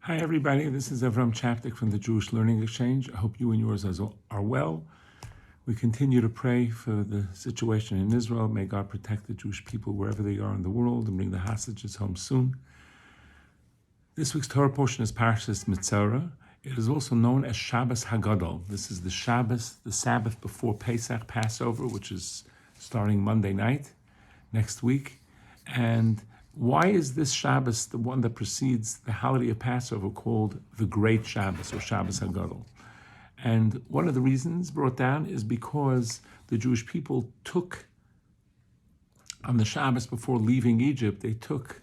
Hi everybody, this is Czapnik from the Jewish Learning Exchange. I hope you and yours are well. We continue to pray for the situation in Israel. May God protect the Jewish people wherever they are in the world and bring the hostages home soon. This week's Torah portion is Parshas Mitzorah. It is also known as Shabbat Hagadol. This is the Sabbath before Pesach, Passover, which is starting Monday night next week. And why is this Shabbos, the one that precedes the holiday of Passover, called the Great Shabbos or Shabbat Hagadol? And one of the reasons brought down is because the Jewish people took, on the Shabbos before leaving Egypt, they took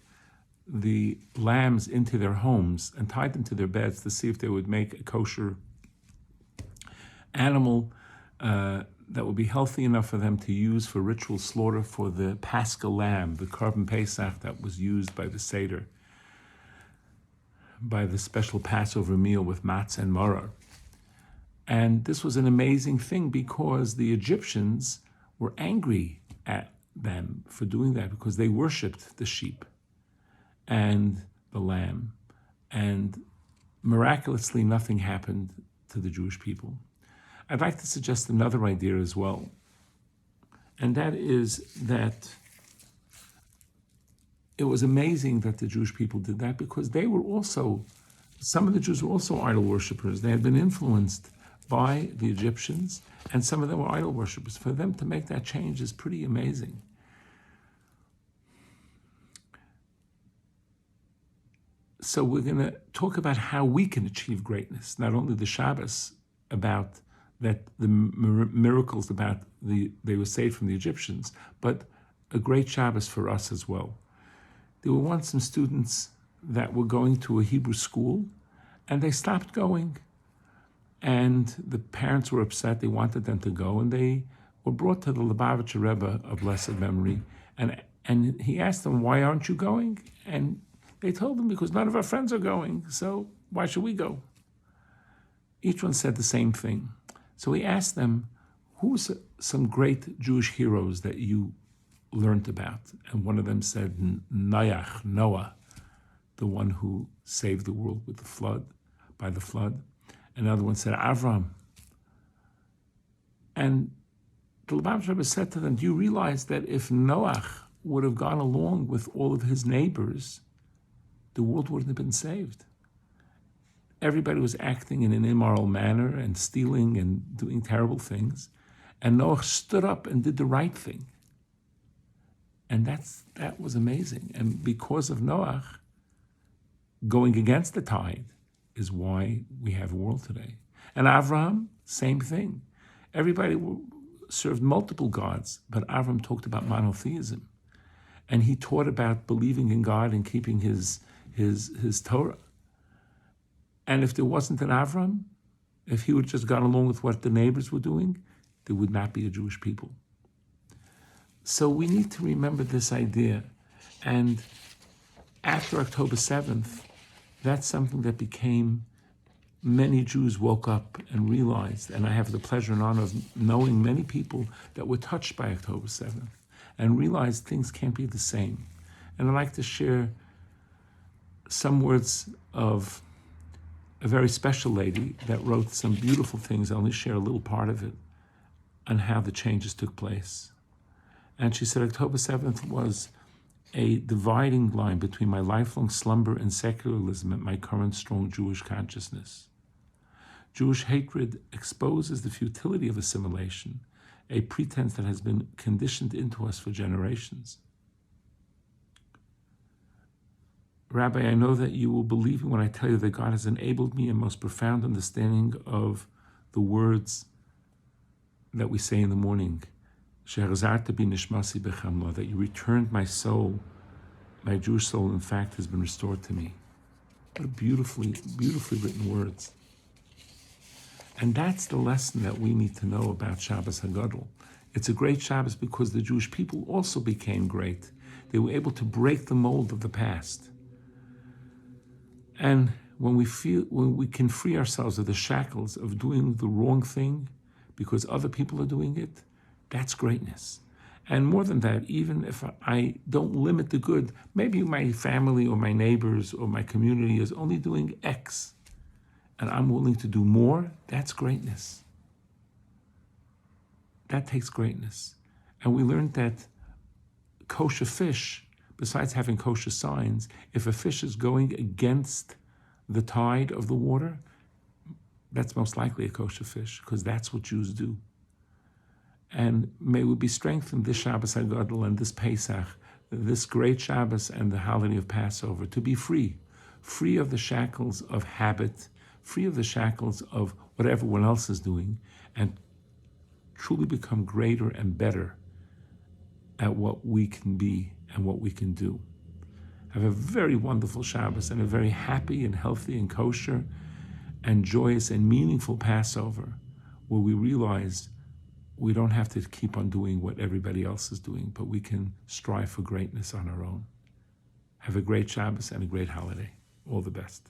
the lambs into their homes and tied them to their beds to see if they would make a kosher animal that would be healthy enough for them to use for ritual slaughter for the Paschal lamb, the Korban Pesach that was used by the Seder, by the special Passover meal with matzah and maror. And this was an amazing thing because the Egyptians were angry at them for doing that because they worshipped the sheep and the lamb. And miraculously, nothing happened to the Jewish people. I'd like to suggest another idea as well, and that is that it was amazing that the Jewish people did that because they were also, some of the Jews were also idol worshippers. They had been influenced by the Egyptians, and some of them were idol worshippers. For them to make that change is pretty amazing. So we're going to talk about how we can achieve greatness, not only the Shabbos, about that the miracles about they were saved from the Egyptians, but a great Shabbos for us as well. There were once some students that were going to a Hebrew school, and they stopped going. And the parents were upset. They wanted them to go, and they were brought to the Lubavitcher Rebbe of blessed memory, and he asked them, "Why aren't you going?" And they told him, "Because none of our friends are going, so why should we go?" Each one said the same thing. So he asked them, "Who's some great Jewish heroes that you learned about?" And one of them said, Noah, the one who saved the world with the flood, by the flood. Another one said, Avram. And the Lubavitcher Rebbe said to them, "Do you realize that if Noah would have gone along with all of his neighbors, the world wouldn't have been saved? Everybody was acting in an immoral manner and stealing and doing terrible things. And Noah stood up and did the right thing. And that was amazing. And because of Noah, going against the tide is why we have a world today. And Avraham, same thing. Everybody served multiple gods, but Avraham talked about monotheism. And he taught about believing in God and keeping his Torah. And if there wasn't an Avram, if he would just gone along with what the neighbors were doing, there would not be a Jewish people. So we need to remember this idea. And after October 7th, that's something that became, many Jews woke up and realized, and I have the pleasure and honor of knowing many people that were touched by October 7th and realized things can't be the same. And I'd like to share some words of a very special lady that wrote some beautiful things. I'll only share a little part of it on how the changes took place. And she said, October 7th was a dividing line between my lifelong slumber and secularism and my current strong Jewish consciousness. Jewish hatred exposes the futility of assimilation, a pretense that has been conditioned into us for generations. Rabbi, I know that you will believe me when I tell you that God has enabled me a most profound understanding of the words that we say in the morning, that you returned my soul, my Jewish soul, in fact, has been restored to me. What beautifully written words. And that's the lesson that we need to know about Shabbat Hagadol. It's a great Shabbos because the Jewish people also became great. They were able to break the mold of the past. And when we can free ourselves of the shackles of doing the wrong thing because other people are doing it, that's greatness. And more than that, even if I don't limit the good, maybe my family or my neighbors or my community is only doing X, and I'm willing to do more, that's greatness. That takes greatness. And we learned that kosher fish, besides having kosher signs, if a fish is going against the tide of the water, that's most likely a kosher fish, because that's what Jews do. And may we be strengthened this Shabbat Hagadol and this Pesach, this great Shabbos and the holiday of Passover, to be free of the shackles of habit, free of the shackles of what everyone else is doing, and truly become greater and better at what we can be and what we can do. Have a very wonderful Shabbos and a very happy and healthy and kosher and joyous and meaningful Passover, where we realize we don't have to keep on doing what everybody else is doing, but we can strive for greatness on our own. Have a great Shabbos and a great holiday. All the best.